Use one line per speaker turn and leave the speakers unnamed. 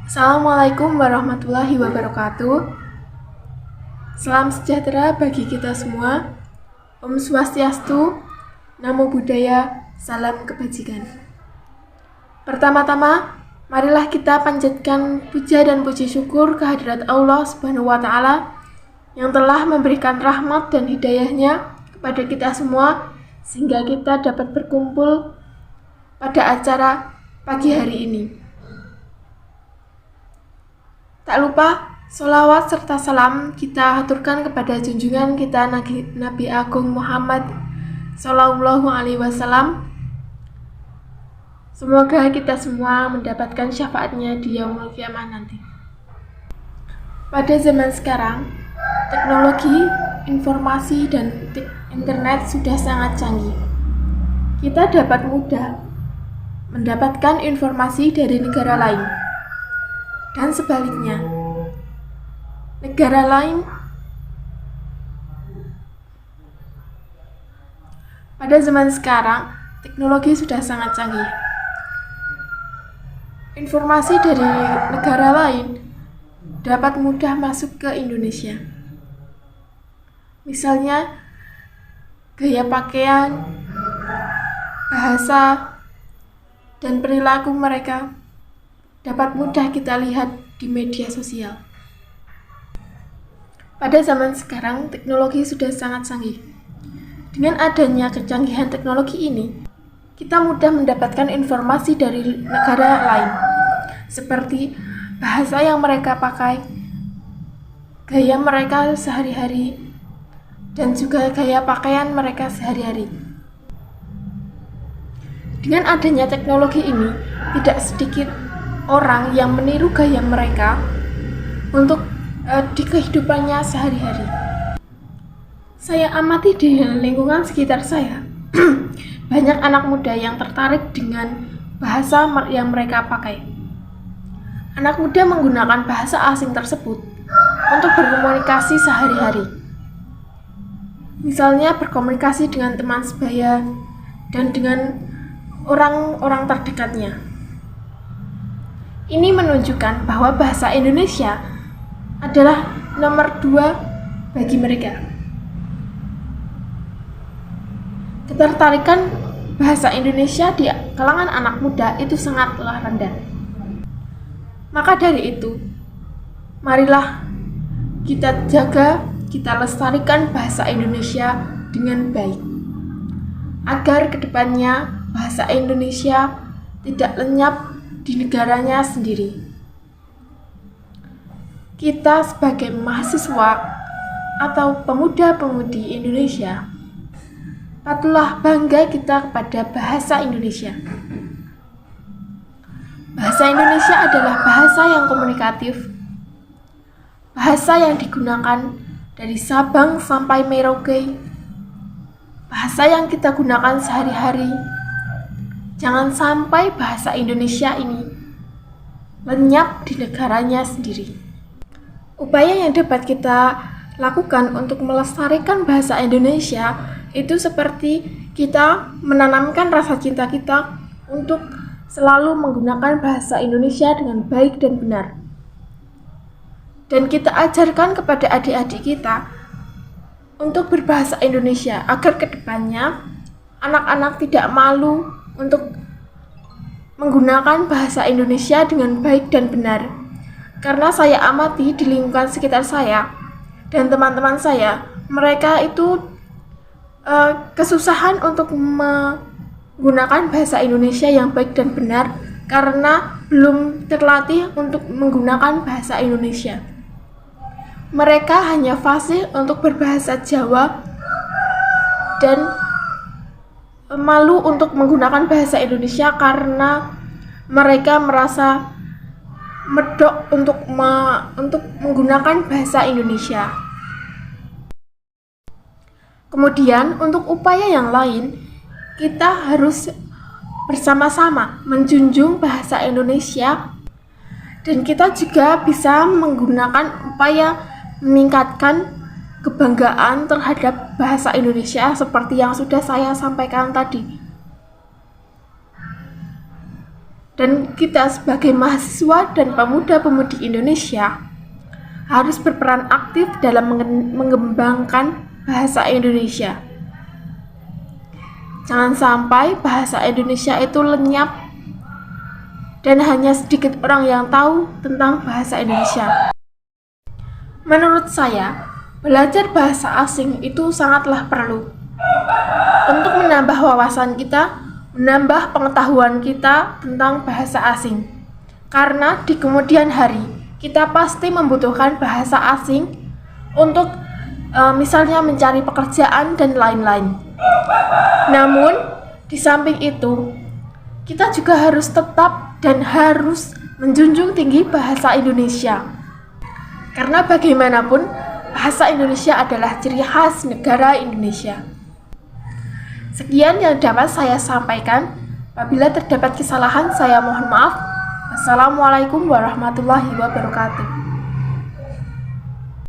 Assalamualaikum warahmatullahi wabarakatuh. Salam sejahtera bagi kita semua. Om Swastiastu, Namo Buddhaya, Salam Kebajikan. Pertama-tama, marilah kita panjatkan puja dan puji syukur kehadirat Allah Subhanahu wa Ta'ala yang telah memberikan rahmat dan hidayahnya kepada kita semua sehingga kita dapat berkumpul pada acara pagi hari ini. Tak lupa, sholawat serta salam kita haturkan kepada junjungan kita Nabi Agung Muhammad Sallallahu Alaihi Wasallam. Semoga kita semua mendapatkan syafaatnya di yaumul qiyamah nanti. Pada zaman sekarang, teknologi, informasi, dan internet sudah sangat canggih. Kita dapat mudah mendapatkan informasi dari negara lain. Dan sebaliknya, negara lain pada zaman sekarang, teknologi sudah sangat canggih. Informasi dari negara lain dapat mudah masuk ke Indonesia. Misalnya, gaya pakaian, bahasa, dan perilaku mereka dapat mudah kita lihat di media sosial. Pada zaman sekarang, teknologi sudah sangat canggih. Dengan adanya kecanggihan teknologi ini, kita mudah mendapatkan informasi dari negara lain, seperti bahasa yang mereka pakai, gaya mereka sehari-hari, dan juga gaya pakaian mereka sehari-hari. Dengan adanya teknologi ini, tidak sedikit orang yang meniru gaya mereka untuk di kehidupannya sehari-hari. Saya amati di lingkungan sekitar saya, banyak anak muda yang tertarik dengan bahasa yang mereka pakai. Anak muda menggunakan bahasa asing tersebut untuk berkomunikasi sehari-hari. Misalnya berkomunikasi dengan teman sebaya dan dengan orang-orang terdekatnya. Ini menunjukkan bahwa bahasa Indonesia adalah nomor 2 bagi mereka. Ketertarikan bahasa Indonesia di kalangan anak muda itu sangatlah rendah. Maka dari itu, marilah kita jaga, kita lestarikan bahasa Indonesia dengan baik, agar kedepannya bahasa Indonesia tidak lenyap di negaranya sendiri. Kita sebagai mahasiswa atau pemuda-pemudi Indonesia patutlah bangga kita kepada bahasa Indonesia. Bahasa Indonesia adalah bahasa yang komunikatif, bahasa yang digunakan dari Sabang sampai Merauke, bahasa yang kita gunakan sehari-hari. Jangan sampai bahasa Indonesia ini lenyap di negaranya sendiri. Upaya yang dapat kita lakukan untuk melestarikan bahasa Indonesia itu seperti kita menanamkan rasa cinta kita untuk selalu menggunakan bahasa Indonesia dengan baik dan benar. Dan kita ajarkan kepada adik-adik kita untuk berbahasa Indonesia agar kedepannya anak-anak tidak malu untuk menggunakan bahasa Indonesia dengan baik dan benar. Karena saya amati di lingkungan sekitar saya dan teman-teman saya, mereka itu kesusahan untuk menggunakan bahasa Indonesia yang baik dan benar karena belum terlatih untuk menggunakan bahasa Indonesia. Mereka hanya fasih untuk berbahasa Jawa dan malu untuk menggunakan bahasa Indonesia karena mereka merasa medok untuk menggunakan bahasa Indonesia. Kemudian untuk upaya yang lain, kita harus bersama-sama menjunjung bahasa Indonesia, dan kita juga bisa menggunakan upaya meningkatkan kebanggaan terhadap bahasa Indonesia seperti yang sudah saya sampaikan tadi. Dan kita sebagai mahasiswa dan pemuda-pemudi Indonesia harus berperan aktif dalam mengembangkan bahasa Indonesia. Jangan sampai bahasa Indonesia itu lenyap dan hanya sedikit orang yang tahu tentang bahasa Indonesia. Menurut saya, belajar bahasa asing itu sangatlah perlu untuk menambah wawasan kita, menambah pengetahuan kita tentang bahasa asing. Karena di kemudian hari, kita pasti membutuhkan bahasa asing untuk misalnya mencari pekerjaan dan lain-lain. Namun, di samping itu, kita juga harus tetap dan harus menjunjung tinggi bahasa Indonesia. Karena bagaimanapun, bahasa Indonesia adalah ciri khas negara Indonesia. Sekian yang dapat saya sampaikan. Apabila terdapat kesalahan, saya mohon maaf. Wassalamualaikum warahmatullahi wabarakatuh.